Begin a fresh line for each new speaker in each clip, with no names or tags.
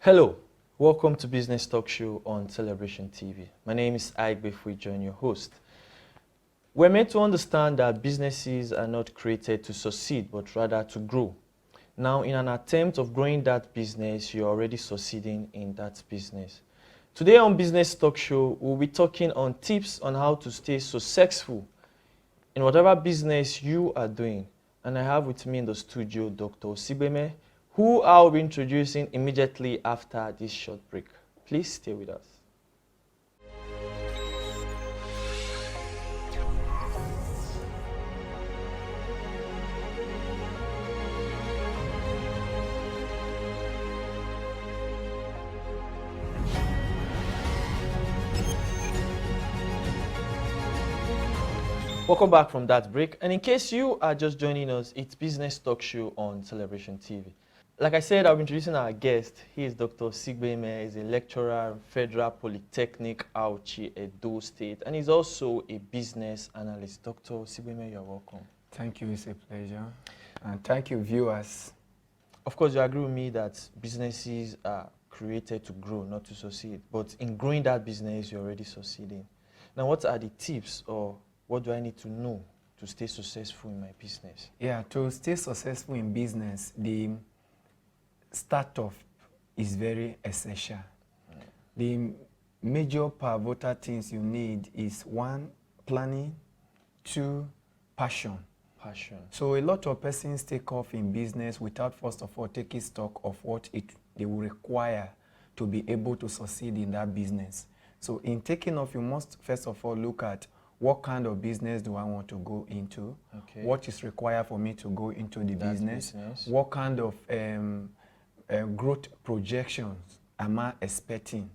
Hello, welcome to Business Talk Show on Celebration TV. My name is Ike Befuijo, your host. We're meant to understand that businesses are not created to succeed, but rather to grow. Now, in an attempt of growing that business, you're already succeeding in that business. Today on Business Talk Show, we'll be talking on tips on how to stay successful in whatever business you are doing. And I have with me in the studio Dr. Osigbeme, who I'll be introducing immediately after this short break. Please stay with us. Welcome back from that break. And in case you are just joining us, it's Business Talk Show on Celebration TV. Like I said, I'll be introducing our guest. He is Dr. Osigbeme. He's a lecturer at Federal Polytechnic, Auchi, Edo State, and he's also a business analyst. Dr. Osigbeme, you're welcome.
Thank you, it's a pleasure. And thank you, viewers.
Of course, you agree with me that businesses are created to grow, not to succeed. But in growing that business, you're already succeeding. Now, what are the tips or what do I need to know to stay successful in my business?
Yeah, to stay successful in business, the startup is very essential. The major pivotal things you need is one, planning, two, passion. So a lot of persons take off in business without first of all taking stock of what they will require to be able to succeed in that business. So in taking off, you must first of all look at what kind of business do I want to go into? Okay. What is required for me to go into the business? What kind of growth projections am I expecting?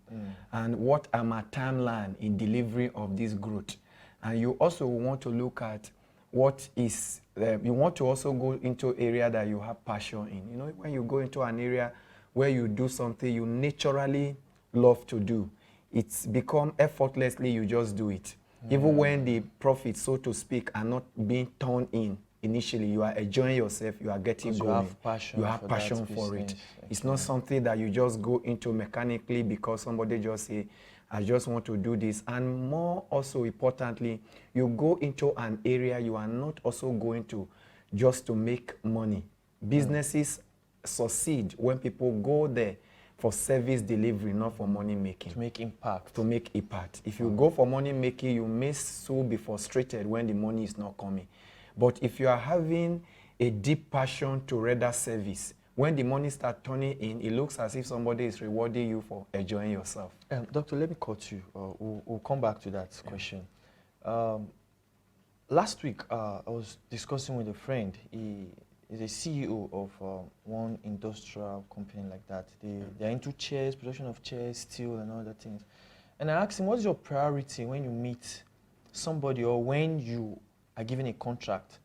And what are my timeline in delivery of this growth? And you also want to look at what is, you want to also go into area that you have passion in. You know, when you go into an area where you do something you naturally love to do, it's become effortlessly, you just do it. Even when the profits, so to speak, are not being turned in initially, you are enjoying yourself, you are getting going. You have passion for it. Okay. It's not something that you just go into mechanically because somebody just say, I just want to do this. And more also importantly, you go into an area you are not also going to just to make money. Businesses succeed when people go there for service delivery, not for money making.
To make impact.
To make impact. If you go for money making, you may so be frustrated when the money is not coming. But if you are having a deep passion to render service, when the money starts turning in, it looks as if somebody is rewarding you for enjoying yourself.
Doctor, let me cut you. We'll come back to that question. Last week, I was discussing with a friend. He is a CEO of one industrial company like that. They're into chairs, production of chairs, steel and other things. And I asked him, what's your priority when you meet somebody or when you are given a contract?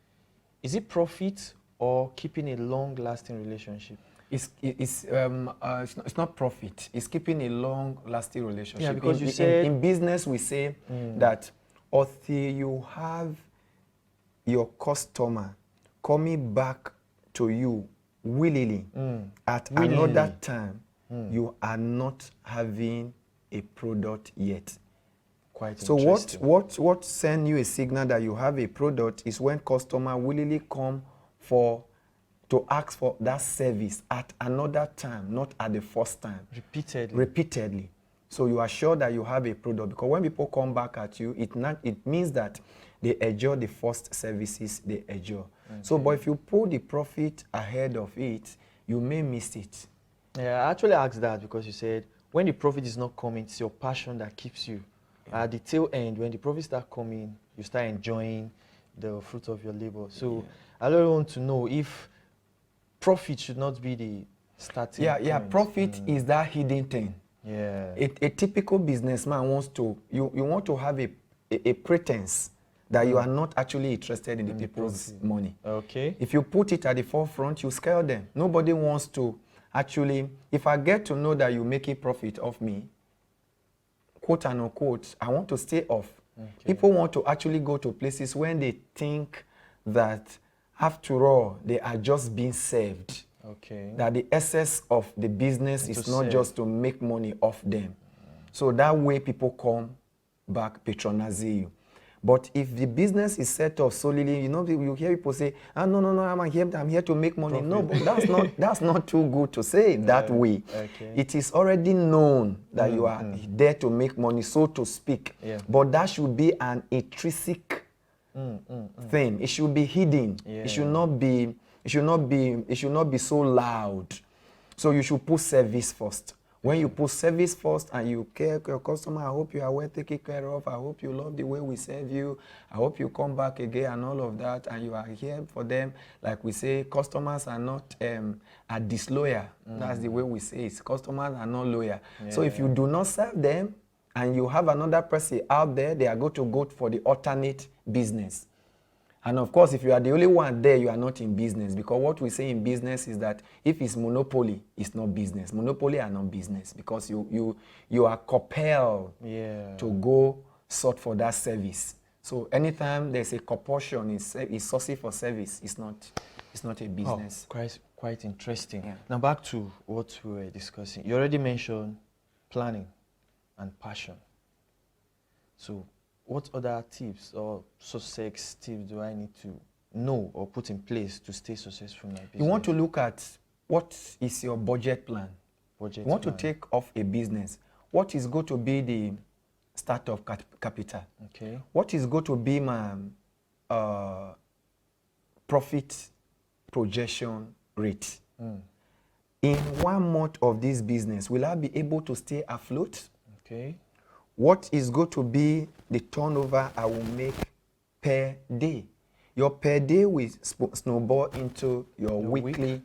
Is it profit or keeping a long-lasting relationship?
It's not profit. It's keeping a long-lasting relationship.
Yeah, because you said...
In business, we say that until you have your customer coming back to you willingly at another time, you are not having a product yet.
Quite
so what send you a signal that you have a product is when customer willingly come to ask for that service at another time, not at the first time. Repeatedly. So you are sure that you have a product, because when people come back at you, it means that they enjoy the first services they enjoy. Okay. So, but if you pull the profit ahead of it, you may miss it.
Yeah, I actually asked that because you said when the profit is not coming, it's your passion that keeps you. Yeah. At the tail end, when the profit starts coming, you start enjoying the fruit of your labor. So I really want to know if profit should not be the starting point.
Profit is that hidden thing.
Yeah.
A typical businessman wants to, you want to have a pretense that you are not actually interested in the people's money.
Okay.
If you put it at the forefront, you scare them. Nobody wants to actually, if I get to know that you make a profit off me, quote and unquote, I want to stay off. Okay. People want to actually go to places when they think that after all, they are just being served.
Okay.
That the essence of the business
To
is not
serve.
just to make money off them. So that way people come back patronizing you. But if the business is set up solely, you know, you hear people say, "Ah, no, I'm here to make money." No, but that's not too good to say it that way.
Okay.
It is already known that you are there to make money, so to speak.
Yeah.
But that should be an intrinsic thing. It should be hidden.
Yeah.
It should not be. It should not be so loud. So you should put service first. When you put service first and you care for your customer, I hope you are well taken care of. I hope you love the way we serve you. I hope you come back again and all of that. And you are here for them. Like we say, customers are not are disloyal. That's the way we say it. Customers are not loyal. So if you do not serve them and you have another person out there, they are going to go for the alternate business. And of course, if you are the only one there, you are not in business. Because what we say in business is that if it's monopoly, it's not business. Monopoly are not business because you are compelled to go sort for that service. So anytime there's a compulsion in sourcing for service, it's not a business.
Oh, quite interesting.
Yeah.
Now back to what we were discussing. You already mentioned planning and passion. So what other tips or success tips do I need to know or put in place to stay successful in my business?
You want to look at what is your budget plan. You want to take off a business. What is going to be the startup capital?
Okay.
What is going to be my profit projection rate? In 1 month of this business, will I be able to stay afloat?
Okay.
What is going to be the turnover I will make per day? Your per day will snowball into your weekly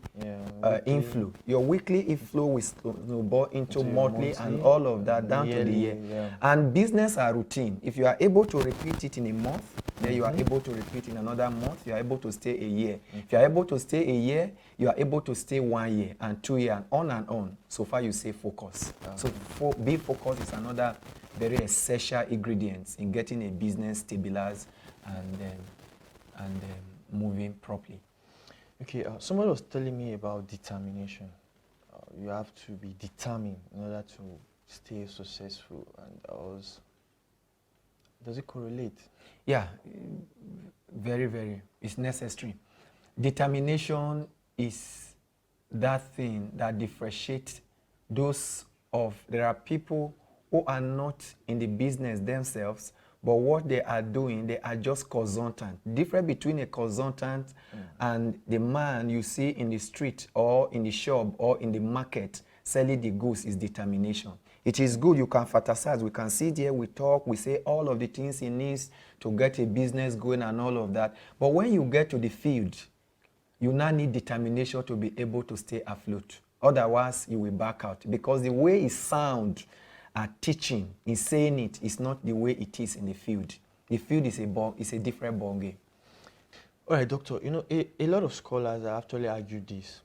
inflow. Your weekly inflow will snowball into monthly and all of that down to the year.
Yeah.
And business are routine. If you are able to repeat it in a month, then you are able to repeat in another month. You are able to stay a year. If you are able to stay a year, you are able to stay 1 year and 2 years and on. So far you say focus. So be focused is another very essential ingredient in getting a business stabilized and moving properly.
Okay, someone was telling me about determination. You have to be determined in order to stay successful. And does it correlate?
Yeah, very, very. It's necessary. Determination is that thing that differentiates there are people who are not in the business themselves, but what they are doing, they are just consultant. Difference between a consultant and the man you see in the street or in the shop or in the market selling the goods is determination. It is good, you can fantasize. We can sit here, we talk, we say all of the things he needs to get a business going and all of that. But when you get to the field, you now need determination to be able to stay afloat. Otherwise, you will back out. Because the way it sounds at teaching, in saying it, is not the way it is in the field. The field is a different ballgame.
All right, doctor, you know, a lot of scholars have actually argued this.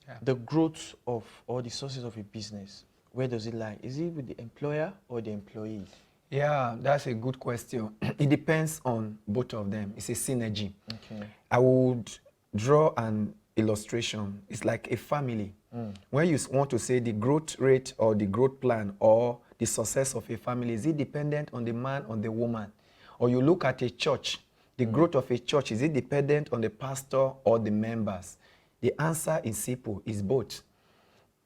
Yeah. The growth of or the sources of a business, where does it lie? Is it with the employer or the employee?
Yeah, that's a good question. It depends on both of them. It's a synergy.
Okay.
I would draw an illustration. It's like a family. When you want to say the growth rate or the growth plan or the success of a family, is it dependent on the man or the woman? Or you look at a church, the growth of a church, is it dependent on the pastor or the members? The answer is simple, is both.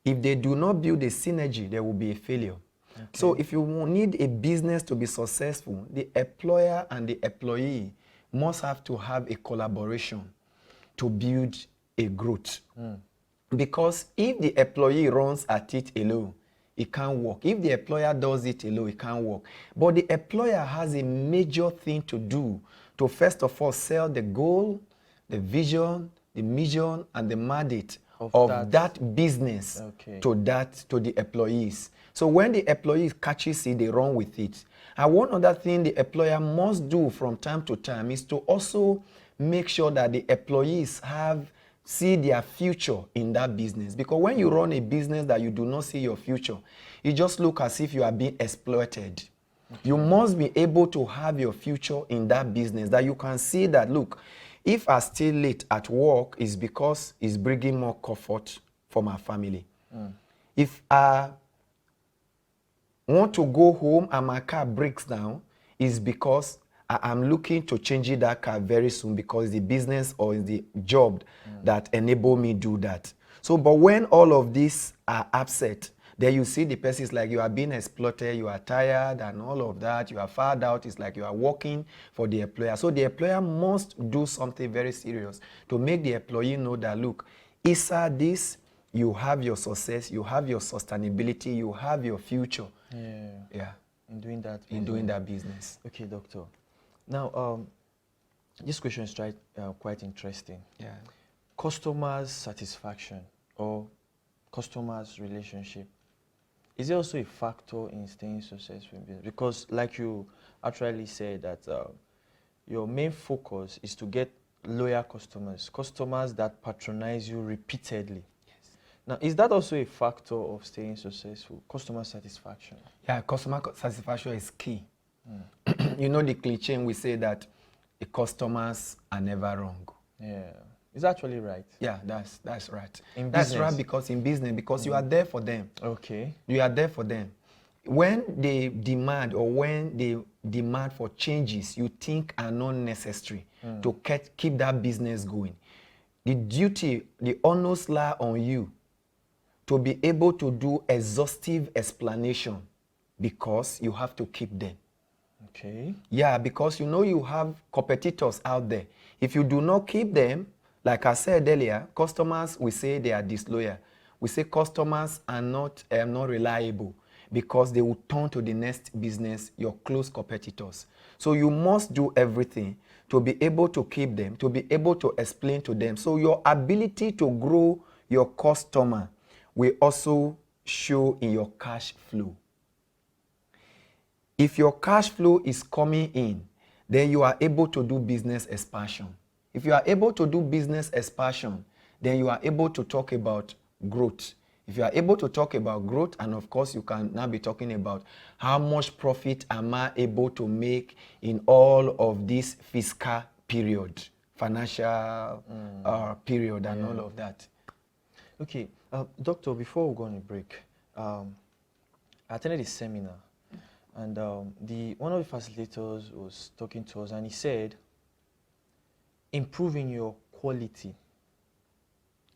If they do not build a synergy, there will be a failure. Okay. So if you need a business to be successful, the employer and the employee must have to have a collaboration to build a growth. Because if the employee runs at it alone, it can't work. If the employer does it alone, it can't work. But the employer has a major thing to do to first of all sell the goal, the vision, the mission, and the mandate of that business to the employees. So when the employees catches it, they run with it. And one other thing the employer must do from time to time is to also make sure that the employees see their future in that business. Because when you run a business that you do not see your future, it just looks as if you are being exploited. Okay. You must be able to have your future in that business, that you can see that, look, if I stay late at work, it's because it's bringing more comfort for my family. If I want to go home and my car breaks down, it's because I'm looking to change that car very soon because the business or the job that enable me do that. So, but when all of these are upset, then you see the person is like you are being exploited, you are tired and all of that, you are found out, it's like you are working for the employer. So the employer must do something very serious to make the employee know that, look, inside this, you have your success, you have your sustainability, you have your future. Yeah.
In doing that.
In doing that business.
Okay, doctor. Now, this question is quite interesting.
Yeah.
Customers' satisfaction or customers' relationship, is it also a factor in staying successful in business? Because like you actually said that your main focus is to get loyal customers that patronize you repeatedly.
Yes.
Now, is that also a factor of staying successful, customer satisfaction?
Yeah, customer satisfaction is key. You know the cliche we say that the customers are never wrong.
Yeah, it's actually right.
Yeah, that's right.
In
that's
business.
right because in business, because you are there for them.
Okay.
You are there for them. When they demand or when they demand for changes you think are not necessary to keep that business going, the duty, the onus lie on you to be able to do exhaustive explanation because you have to keep them.
Okay.
Yeah, because you know you have competitors out there. If you do not keep them, like I said earlier, customers, we say they are disloyal. We say customers are not reliable because they will turn to the next business, your close competitors. So you must do everything to be able to keep them, to be able to explain to them. So your ability to grow your customer will also show in your cash flow. If your cash flow is coming in, then you are able to do business expansion. If you are able to do business expansion, then you are able to talk about growth. If you are able to talk about growth, and of course you can now be talking about how much profit am I able to make in all of this fiscal period, financial period and all of that.
Okay, doctor, before we go on a break, I attended a seminar. And one of the facilitators was talking to us, and he said, improving your quality.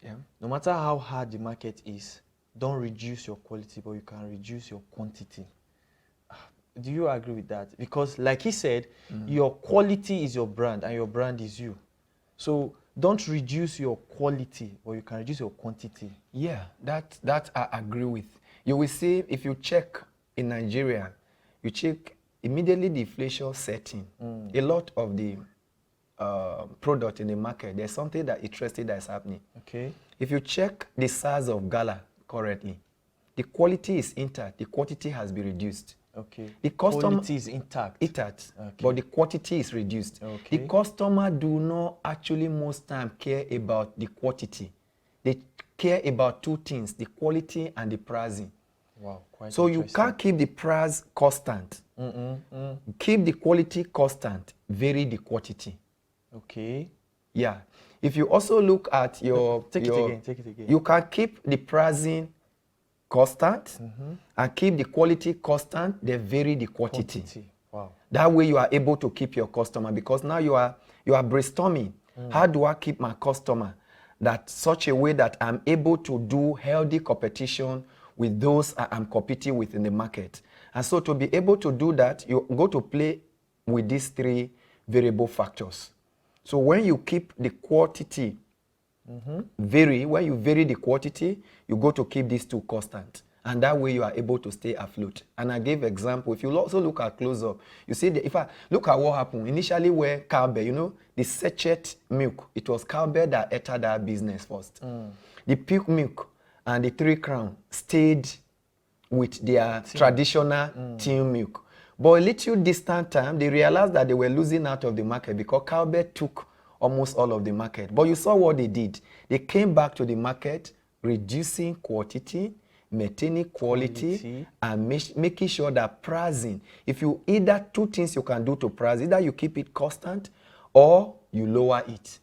Yeah.
No matter how hard the market is, don't reduce your quality, but you can reduce your quantity. Do you agree with that? Because like he said, your quality is your brand, and your brand is you. So don't reduce your quality, but you can reduce your quantity.
Yeah, that I agree with. You will see, if you check in Nigeria, you check immediately the inflation setting. A lot of the product in the market, there's something that interesting that is happening.
Okay.
If you check the size of gala currently, the quality is intact, the quantity has been reduced.
Okay.
The
quality is intact.
Intact,
Okay.
but the quantity is reduced.
Okay.
The customer do not actually most time care about the quantity. They care about two things, the quality and the pricing.
Wow, quite
So you can't keep the price constant. Keep the quality constant, vary the quantity.
Okay.
Yeah. If you also look at
Take it again.
You can keep the pricing constant and keep the quality constant, then vary the quantity.
Wow.
That way you are able to keep your customer, because now you are brainstorming. How do I keep my customer that such a way that I'm able to do healthy competition with those I'm competing with in the market? And so to be able to do that, you go to play with these three variable factors. So when you keep the quantity when you vary the quantity, you go to keep these two constant. And that way you are able to stay afloat. And I gave example. If you also look at close up, you see, if I look at what happened initially where Cowbell, the sachet milk, it was Cowbell that entered that business first. The Peak milk and the 3 Crown stayed with their traditional tin milk. But a little distant time, they realized that they were losing out of the market because Cowbell took almost all of the market. But you saw what they did. They came back to the market, reducing quantity, maintaining quality. And making sure that pricing, if you either two things you can do to price, either you keep it constant or you lower it.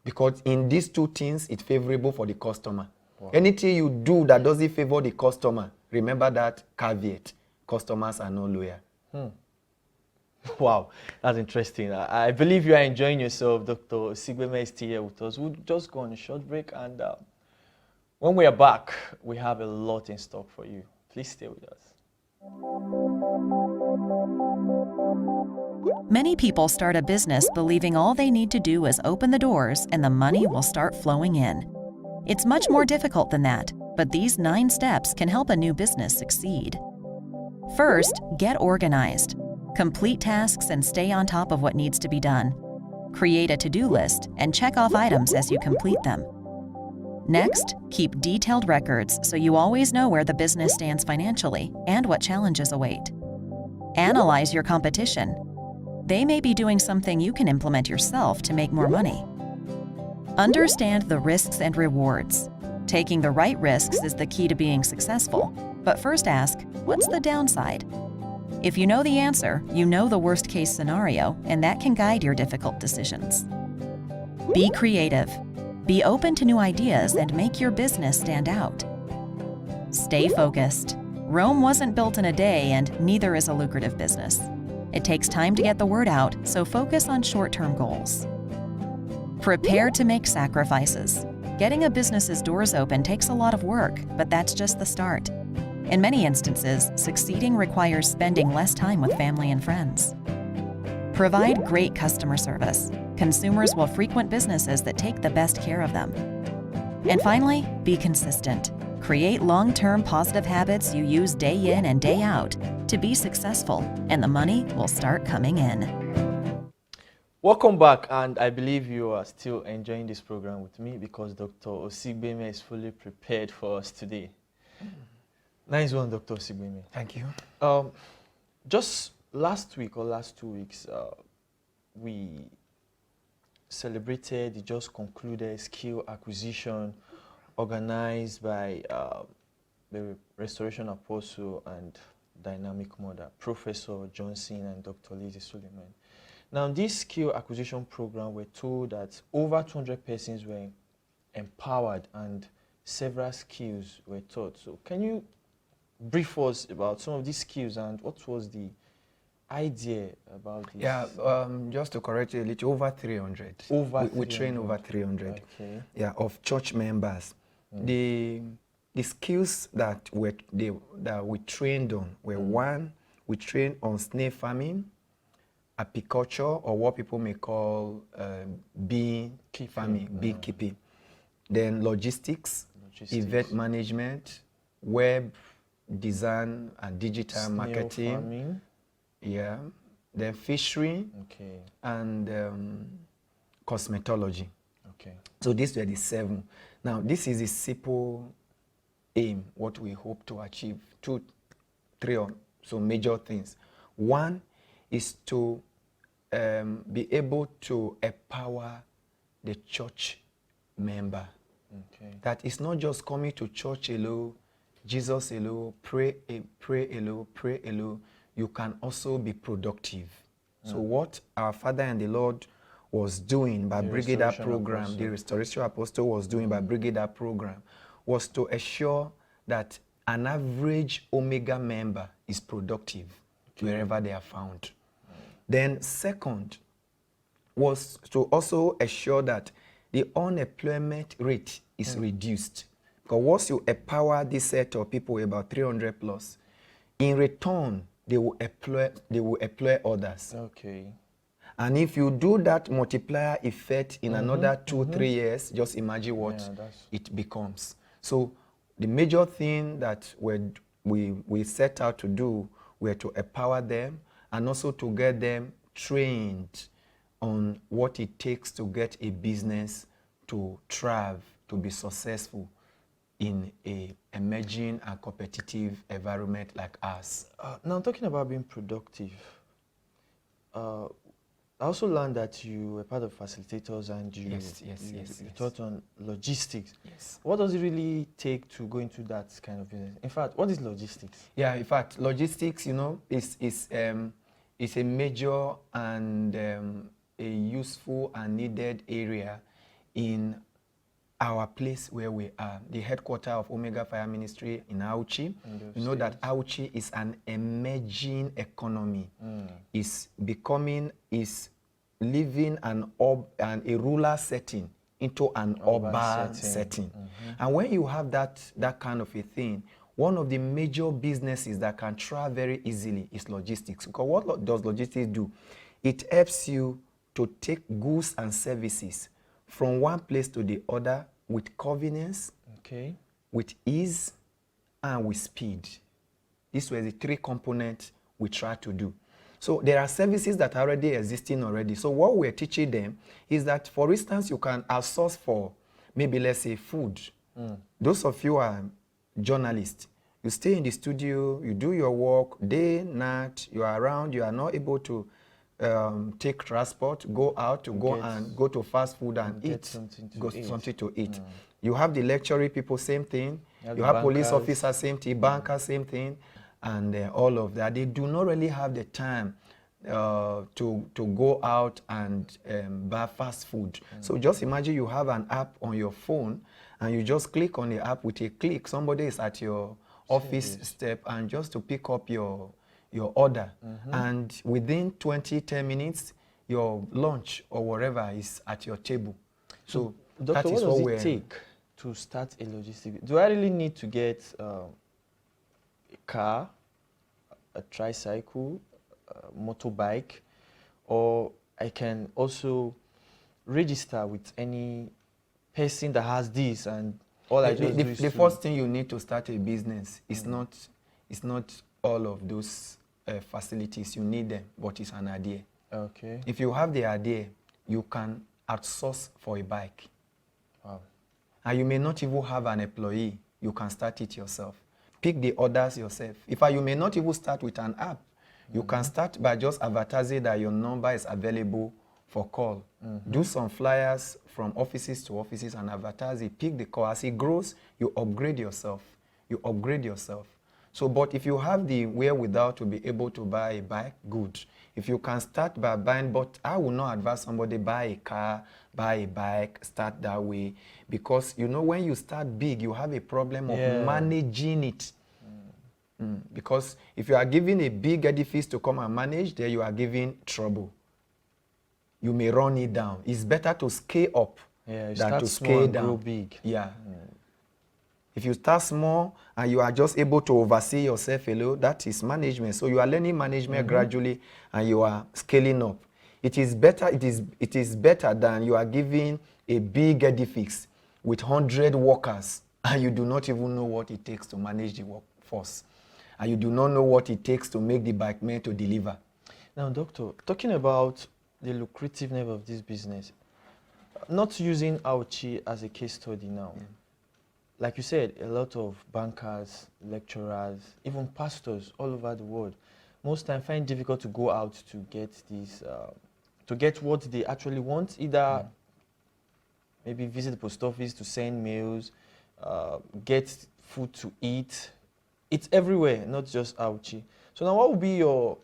Because in these two things, it's favorable for the customer.
Wow.
Anything you do that doesn't favor the customer, remember that caveat. Customers are not loyal.
Wow, that's interesting. I believe you are enjoying yourself. Dr. Sigbeme is still here with us. We'll just go on a short break, and when we are back, we have a lot in stock for you. Please stay with us.
Many people start a business believing all they need to do is open the doors and the money will start flowing in. It's much more difficult than that, but these 9 steps can help a new business succeed. First, get organized. Complete tasks and stay on top of what needs to be done. Create a to-do list and check off items as you complete them. Next, keep detailed records so you always know where the business stands financially and what challenges await. Analyze your competition. They may be doing something you can implement yourself to make more money. Understand the risks and rewards. Taking the right risks is the key to being successful. But first ask, what's the downside? If you know the answer, you know the worst-case scenario, and that can guide your difficult decisions. Be creative. Be open to new ideas and make your business stand out. Stay focused. Rome wasn't built in a day, and neither is a lucrative business. It takes time to get the word out, so focus on short-term goals. Prepare to make sacrifices. Getting a business's doors open takes a lot of work, but that's just the start. In many instances, succeeding requires spending less time with family and friends. Provide great customer service. Consumers will frequent businesses that take the best care of them. And finally, be consistent. Create long-term positive habits you use day in and day out to be successful, and the money will start coming in.
Welcome back, and I believe you are still enjoying this program with me because Dr. Osigbeme is fully prepared for us today. Nice one, Dr. Osigbeme.
Thank you.
Just last week or last 2 weeks, we celebrated the just concluded skill acquisition organized by the Restoration Apostle and Dynamic Mother, Professor Johnson and Dr. Lizzie Suleiman. Now, this skill acquisition program, we're told that over 200 persons were empowered and several skills were taught. So can you brief us about some of these skills and what was the idea about this?
Yeah, just to correct you a little, over 300. We train over 300.
Okay.
Yeah, of church members. The skills that we trained on were one, we trained on snake farming, apiculture, or what people may call bee farming, beekeeping. Then logistics, event management, web design and digital
Snail
marketing.
farming.
Yeah. Then fishery and cosmetology.
Okay.
So these were the 7. Now, this is a simple aim, what we hope to achieve. 2, 3 so major things. One is to be able to empower the church member.
Okay.
That is not just coming to church alone, Jesus alone, pray alone, pray alone. You can also be productive. So what our Father and the Lord was doing by bringing that program, the Restoration Apostle was doing by bringing that program, was to assure that an average Omega member is productive wherever they are found. Then second was to also assure that the unemployment rate is reduced. Because once you empower this set of people, about 300 plus, in return, they will employ others.
Okay.
And if you do that multiplier effect in another 2-3 years, just imagine what it becomes. So the major thing that we set out to do were to empower them and also to get them trained on what it takes to get a business to thrive, to be successful in an emerging and competitive environment like ours.
Now, talking about being productive, I also learned that you were part of facilitators and you taught on logistics. Yes. What does it really take to go into that kind of business? In fact, what is logistics?
Yeah, in fact, logistics, is a major and a useful and needed area in our place where we are, the headquarters of Omega Fire Ministry in Auchi. You know that Auchi is an emerging economy. Is living a rural setting into an urban setting. And when you have that kind of a thing, one of the major businesses that can thrive very easily is logistics. Because what does logistics do? It helps you to take goods and services from one place to the other with convenience, with ease, and with speed. These were the three components we try to do. So there are services that are already existing already. So what we're teaching them is that, for instance, you can outsource for maybe, let's say, food. Those of you are journalists. You stay in the studio, you do your work, day, night, you are around, you are not able to take transport, go out to go to fast food and eat, something to eat. You have the lecturing people, same thing. You have police officers, same thing. Bankers, same thing. And all of that. They do not really have the time to go out and buy fast food. So just imagine you have an app on your phone and you just click on the app. With a click, somebody is at your office step and just to pick up your order. And within 10 minutes, your lunch or whatever is at your table. So
Doctor,
that is
what does
what
it take to start a logistic? Do I really need to get a car, a tricycle, a motorbike, or I can also register with any person that has this, and all I just do is
the first thing you need to start a business is not all of those facilities. You need them, but it's an idea.
Okay.
If you have the idea, you can outsource for a bike.
Wow.
And you may not even have an employee. You can start it yourself. Pick the orders yourself. You may not even start with an app. You can start by just advertising that your number is available for call. Do some flyers from offices to offices and advertise it. Pick the call. As it grows, you upgrade yourself. So, but if you have the wherewithal to be able to buy a bike, good. If you can start by buying, but I will not advise somebody buy a car, buy a bike, start that way. Because, when you start big, you have a problem of managing it. Because if you are given a big edifice to come and manage, then you are giving trouble. You may run it down. It's better to scale up than to scale down.
Grow big.
Yeah. If you start small and you are just able to oversee yourself alone, that is management. So you are learning management gradually and you are scaling up. It is better than you are giving a big edifice with 100 workers and you do not even know what it takes to manage the workforce. And you do not know what it takes to make the bike man to deliver.
Now, Doctor, talking about the lucrativeness of this business, not using Auchi as a case study now. Like you said, a lot of bankers, lecturers, even pastors all over the world, most times find it difficult to go out to get these, to get what they actually want, either maybe visit the post office to send mails, get food to eat. It's everywhere, not just Auchi. So now what would be your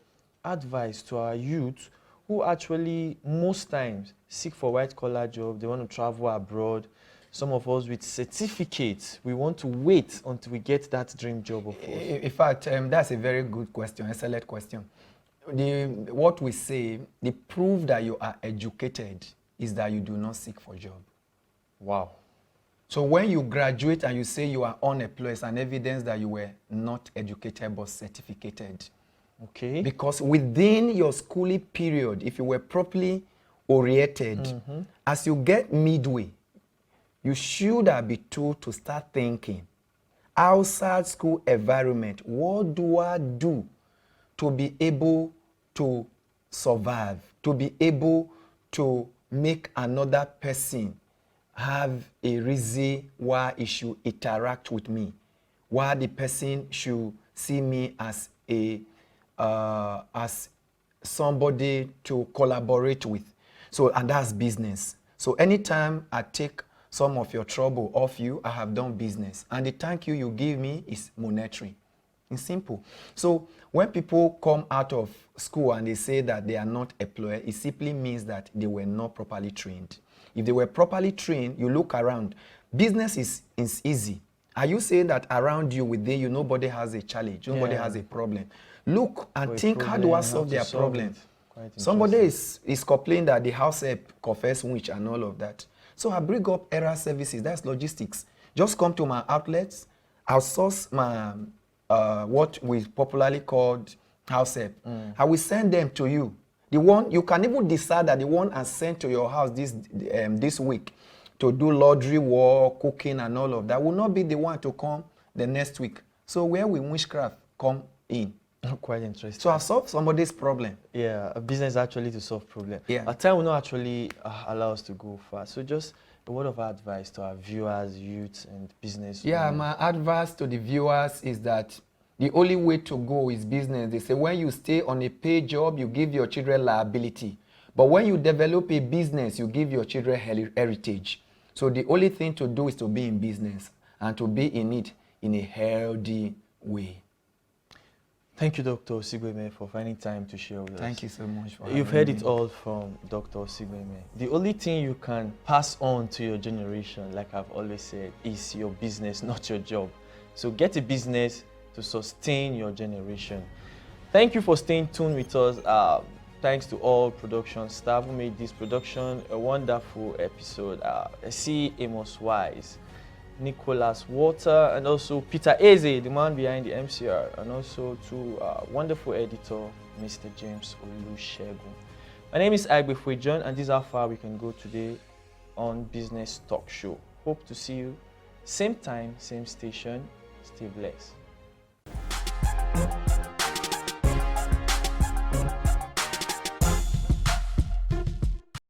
advice to our youth who actually most times seek for white-collar jobs, they want to travel abroad? Some of us with certificates, we want to wait until we get that dream job of course.
In fact, that's a very good question, excellent question. What we say, the proof that you are educated is that you do not seek for a job.
Wow.
So when you graduate and you say you are unemployed, it's an evidence that you were not educated but certificated.
Okay.
Because within your schooling period, if you were properly oriented, as you get midway, you should have been told to start thinking, outside school environment, what do I do to be able to survive, to be able to make another person have a reason why he should interact with me, why the person should see me as as somebody to collaborate with. So, and that's business. So anytime I take some of your trouble off you, I have done business. And the thank you give me is monetary. It's simple. So when people come out of school and they say that they are not employed, it simply means that they were not properly trained. If they were properly trained, you look around. Business is easy. Are you saying that around you, within you, nobody has a challenge, nobody
Yeah.
has a problem? Look and
For a
think, how do
problem,
I
how
solve
to
their
solve
problem?
it. Quite
Somebody
interesting.
is complaining that the house help confess witch and all of that. So I bring up error services, that's logistics. Just come to my outlets, outsource my what we popularly called house help. I will send them to you. The one you can even decide that the one I sent to your house this week to do laundry work, cooking, and all of that will not be the one to come the next week. So where will witchcraft come in?
Quite interesting.
So I solve somebody's problem.
Yeah, a business actually to solve problem.
Yeah.
Our time will not actually allow us to go far. So just a word of advice to our viewers, youths, and business.
Yeah,
owners.
my advice to the viewers is that the only way to go is business. They say when you stay on a paid job, you give your children liability. But when you develop a business, you give your children heritage. So the only thing to do is to be in business and to be in it in a healthy way.
Thank you, Dr. Osigweme, for finding time to share with us.
Thank you so much for
You've
having
heard it
me.
all from Dr. Osigweme. The only thing you can pass on to your generation, like I've always said, is your business, not your job. So get a business to sustain your generation. Thank you for staying tuned with us. Thanks to all production staff who made this production a wonderful episode. C. Amos Wise, Nicholas Walter, and also Peter Eze, the man behind the MCR, and also to wonderful editor, Mr. James Olusegun. My name is Agbefwe John, and this is how far we can go today on Business Talk Show. Hope to see you same time, same station. Stay blessed.